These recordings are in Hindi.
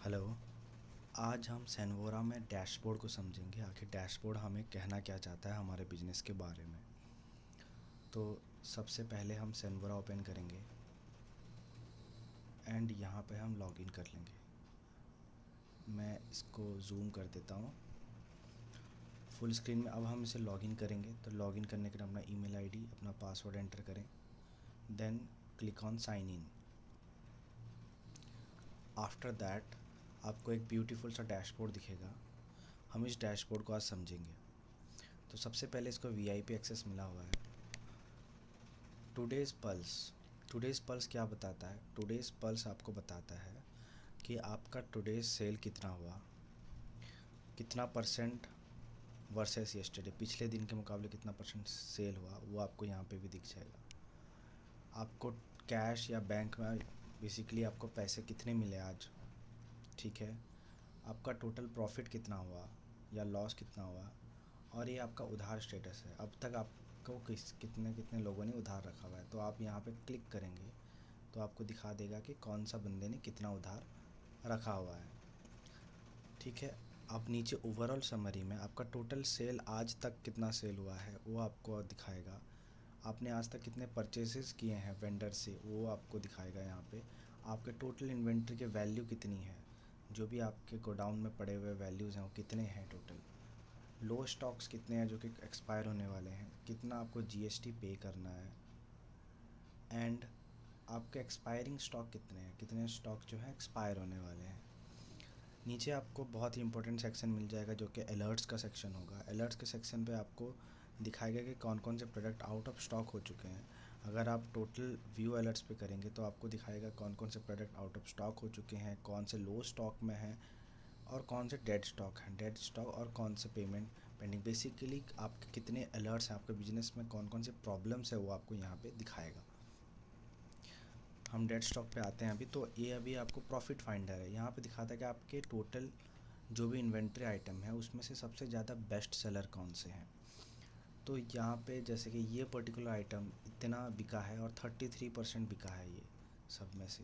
हेलो। आज हम सेनवोरा में डैशबोर्ड को समझेंगे, आखिर डैशबोर्ड हमें कहना क्या चाहता है हमारे बिजनेस के बारे में। तो सबसे पहले हम सेनवोरा ओपन करेंगे एंड यहाँ पे हम लॉगिन कर लेंगे। मैं इसको जूम कर देता हूँ फुल स्क्रीन में। अब हम इसे लॉगिन करेंगे, तो लॉगिन करने के लिए अपना ईमेल आईडी, अपना पासवर्ड एंटर करें, then click on sign in. After that आपको एक ब्यूटीफुल सा डैशबोर्ड दिखेगा। हम इस डैशबोर्ड को आज समझेंगे। तो सबसे पहले इसको वीआईपी एक्सेस मिला हुआ है। टुडेज़ पल्स क्या बताता है? टुडेज़ पल्स आपको बताता है कि आपका टुडेज़ सेल कितना हुआ, कितना परसेंट वर्सेस यस्टरडे, पिछले दिन के मुकाबले कितना परसेंट सेल हुआ, वो आपको यहाँ पे भी दिख जाएगा। आपको कैश या बैंक में बेसिकली आपको पैसे कितने मिले आज, ठीक है। आपका टोटल प्रॉफिट कितना हुआ या लॉस कितना हुआ, और ये आपका उधार स्टेटस है। अब तक आपको कितने कितने लोगों ने उधार रखा हुआ है। तो आप यहाँ पे क्लिक करेंगे तो आपको दिखा देगा कि कौन सा बंदे ने कितना उधार रखा हुआ है, ठीक है। अब नीचे ओवरऑल समरी में आपका टोटल सेल आज तक कितना सेल हुआ है वो आपको दिखाएगा। आपने आज तक कितने परचेसेस किए हैं वेंडर से वो आपको दिखाएगा। यहाँ पे आपके टोटल इन्वेंट्री के वैल्यू कितनी है, जो भी आपके गोडाउन में पड़े हुए वैल्यूज़ हैं वो कितने हैं, टोटल लो स्टॉक्स कितने हैं जो कि एक्सपायर होने वाले हैं, कितना आपको जीएसटी पे करना है, एंड आपके एक्सपायरिंग स्टॉक कितने हैं, कितने स्टॉक जो है एक्सपायर होने वाले हैं। नीचे आपको बहुत ही इंपॉर्टेंट सेक्शन मिल जाएगा जो कि अलर्ट्स का सेक्शन होगा। अलर्ट्स के सेक्शन पे आपको दिखाएगा कि कौन कौन से प्रोडक्ट आउट ऑफ स्टॉक हो चुके हैं। अगर आप टोटल व्यू अलर्ट्स पे करेंगे तो आपको दिखाएगा कौन कौन से प्रोडक्ट आउट ऑफ स्टॉक हो चुके हैं, कौन से लो स्टॉक में हैं, और कौन से डेड स्टॉक हैं, डेड स्टॉक, और कौन से पेमेंट पेंडिंग। बेसिकली आपके कितने अलर्ट्स हैं, आपके बिजनेस में कौन कौन से प्रॉब्लम्स है वो आपको यहाँ पे दिखाएगा। हम डेड स्टॉक पे आते हैं अभी। तो ये अभी आपको प्रॉफिट फाइंडर है। यहाँ पे दिखाता है कि आपके टोटल जो भी इन्वेंट्री आइटम है उसमें से सबसे ज़्यादा बेस्ट सेलर कौन से हैं। तो यहाँ पे जैसे कि ये पर्टिकुलर आइटम इतना बिका है और 33% बिका है ये सब में से।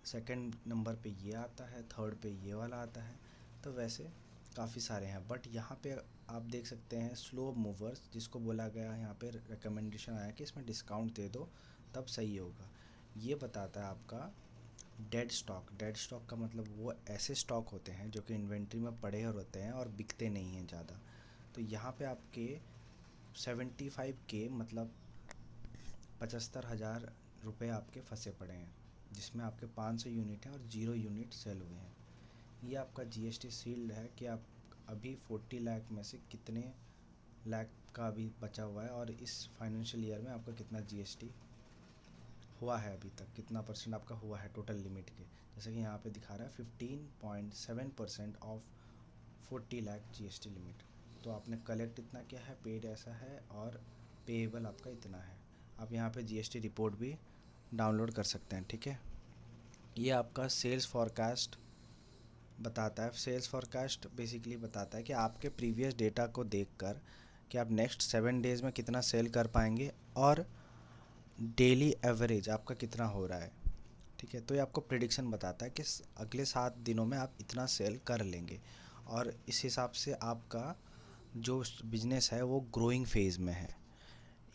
सेकंड नंबर पे ये आता है, थर्ड पे ये वाला आता है। तो वैसे काफ़ी सारे हैं, बट यहाँ पे आप देख सकते हैं स्लो मूवर्स, जिसको बोला गया है यहाँ पे रिकमेंडेशन आया कि इसमें डिस्काउंट दे दो तब सही होगा। ये बताता है आपका डेड स्टॉक। डेड स्टॉक का मतलब वो ऐसे स्टॉक होते हैं जो कि इन्वेंट्री में पड़े होते हैं और बिकते नहीं हैं ज़्यादा। तो यहाँ पे आपके 75K मतलब 75,000 रुपये आपके फंसे पड़े हैं, जिसमें आपके 500 यूनिट हैं और 0 यूनिट सेल हुए हैं। ये आपका जीएसटी सील्ड है कि आप अभी 40 लाख में से कितने लाख का अभी बचा हुआ है, और इस फाइनेंशियल ईयर में आपका कितना जीएसटी हुआ है, अभी तक कितना परसेंट आपका हुआ है टोटल लिमिट के। जैसे कि यहाँ पे दिखा रहा है 15.7% ऑफ 40 लाख जीएसटी लिमिट। तो आपने कलेक्ट इतना किया है, पेड ऐसा है, और पेएबल आपका इतना है। आप यहाँ पे जीएसटी रिपोर्ट भी डाउनलोड कर सकते हैं, ठीक है। ये आपका सेल्स फॉरकास्ट बताता है। सेल्स फॉरकास्ट बेसिकली बताता है कि आपके प्रीवियस डेटा को देखकर कि आप नेक्स्ट 7 डेज़ में कितना सेल कर पाएंगे, और डेली एवरेज आपका कितना हो रहा है, ठीक है। तो ये आपको प्रिडिक्शन बताता है कि अगले 7 दिनों में आप इतना सेल कर लेंगे, और इस हिसाब से आपका जो बिजनेस है वो ग्रोइंग फेज़ में है।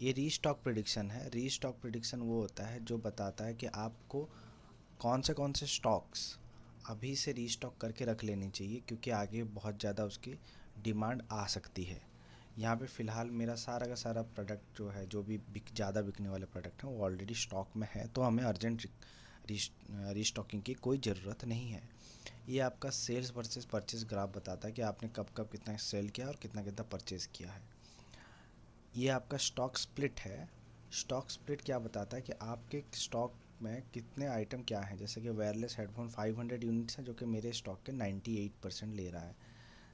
ये रीस्टॉक प्रिडिक्शन है। रीस्टॉक प्रिडिक्शन वो होता है जो बताता है कि आपको कौन से स्टॉक्स अभी से रीस्टॉक करके रख लेनी चाहिए, क्योंकि आगे बहुत ज़्यादा उसकी डिमांड आ सकती है। यहाँ पे फ़िलहाल मेरा सारा का सारा प्रोडक्ट जो है, जो भी ज़्यादा बिकने वाले प्रोडक्ट हैं वो ऑलरेडी स्टॉक में है, तो हमें अर्जेंट रीस्टॉकिंग की कोई ज़रूरत नहीं है। ये आपका सेल्स वर्सेस परचेस ग्राफ बताता है कि आपने कब कब कितना सेल किया और कितना कितना परचेज़ किया है। ये आपका स्टॉक स्प्लिट है। स्टॉक स्प्लिट क्या बताता है कि आपके स्टॉक में कितने आइटम क्या हैं। जैसे कि वायरलेस हेडफोन 500 यूनिट्स हैं, जो कि मेरे स्टॉक के 98% ले रहा है।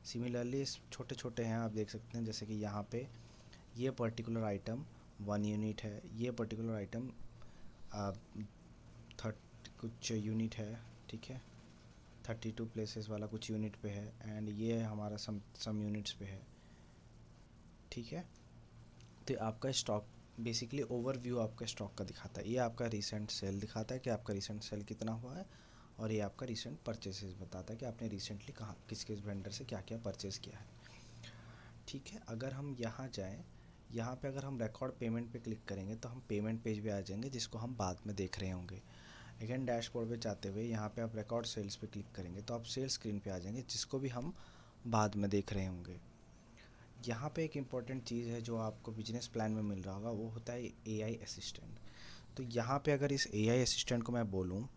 सिमिलरली छोटे छोटे हैं, आप देख सकते हैं, जैसे कि यहाँ पे ये पर्टिकुलर आइटम 1 यूनिट है, ये पर्टिकुलर आइटम 30 कुछ यूनिट है, ठीक है। 32 प्लेसेस वाला कुछ यूनिट पे है, एंड ये हमारा सम यूनिट्स पे है, ठीक है। तो आपका स्टॉक बेसिकली ओवरव्यू आपका स्टॉक का दिखाता है। ये आपका रिसेंट सेल दिखाता है कि आपका रिसेंट सेल कितना हुआ है और ये आपका रिसेंट परचेसेस बताता है कि आपने रिसेंटली कहाँ किस किस वेंडर से क्या क्या परचेस किया है। ठीक है, अगर हम यहाँ जाएँ, यहाँ पे अगर हम रिकॉर्ड पेमेंट पे क्लिक करेंगे तो हम पेमेंट पेज पे आ जाएंगे, जिसको हम बाद में देख रहे होंगे। अगेन डैशबोर्ड पे जाते हुए यहाँ पे आप रिकॉर्ड सेल्स पे क्लिक करेंगे तो आप सेल्स स्क्रीन पे आ जाएंगे, जिसको भी हम बाद में देख रहे होंगे। यहाँ पे एक इम्पॉर्टेंट चीज़ है जो आपको बिजनेस प्लान में मिल रहा होगा, वो होता है एआई असिस्टेंट। तो यहाँ पे अगर इस एआई असिस्टेंट को मैं बोलूँ,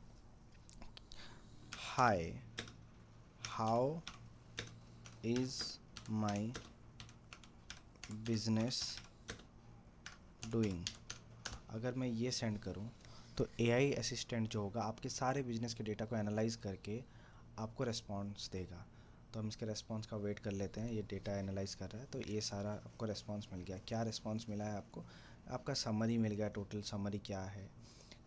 hi how is my business doing, अगर मैं ये सेंड करूँ तो एआई असिस्टेंट जो होगा आपके सारे बिजनेस के डेटा को एनालाइज करके आपको रेस्पॉन्स देगा। तो हम इसके रेस्पॉन्स का वेट कर लेते हैं, ये डेटा एनालाइज कर रहा है। तो ये सारा आपको रेस्पॉन्स मिल गया। क्या रेस्पॉन्स मिला है आपको? आपका समरी मिल गया, टोटल समरी क्या है,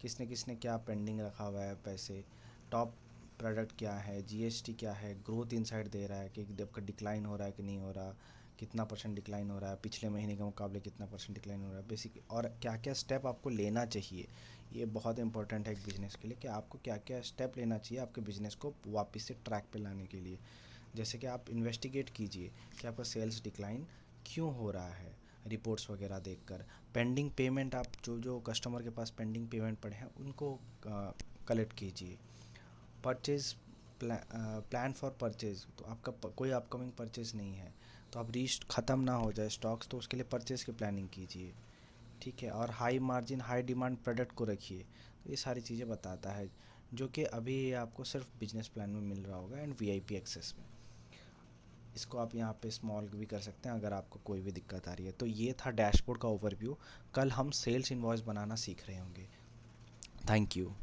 किसने किसने क्या पेंडिंग रखा हुआ है पैसे, टॉप प्रोडक्ट क्या है, जीएसटी क्या है, ग्रोथ इनसाइट दे रहा है कि आपका डिक्लाइन हो रहा है कि नहीं हो रहा, कितना परसेंट डिक्लाइन हो रहा है, पिछले महीने के मुकाबले कितना परसेंट डिक्लाइन हो रहा है बेसिक, और क्या क्या स्टेप आपको लेना चाहिए। ये बहुत इंपॉर्टेंट है एक बिज़नेस के लिए कि आपको क्या क्या स्टेप लेना चाहिए आपके बिज़नेस को वापस से ट्रैक पे लाने के लिए। जैसे कि आप इन्वेस्टिगेट कीजिए कि आपका सेल्स डिक्लाइन क्यों हो रहा है, रिपोर्ट्स वगैरह देखकर। पेंडिंग पेमेंट, आप जो जो कस्टमर के पास पेंडिंग पेमेंट पड़े हैं उनको कलेक्ट कीजिए। परचेज़ प्लान फॉर परचेज़, तो आपका कोई अपकमिंग परचेज़ नहीं है तो आप रीस्ट ख़त्म ना हो जाए स्टॉक्स, तो उसके लिए परचेज़ की प्लानिंग कीजिए। ठीक है, और high margin high demand product को रखिए। तो ये सारी चीज़ें बताता है, जो कि अभी आपको सिर्फ बिजनेस प्लान में मिल रहा होगा एंड वीआईपी एक्सेस में। इसको आप यहाँ पे स्मॉल भी कर सकते हैं अगर आपको कोई भी दिक्कत आ रही है। तो ये था डैशबोर्ड का ओवरव्यू। कल हम सेल्स इनवॉइस बनाना सीख रहे होंगे। Thank you.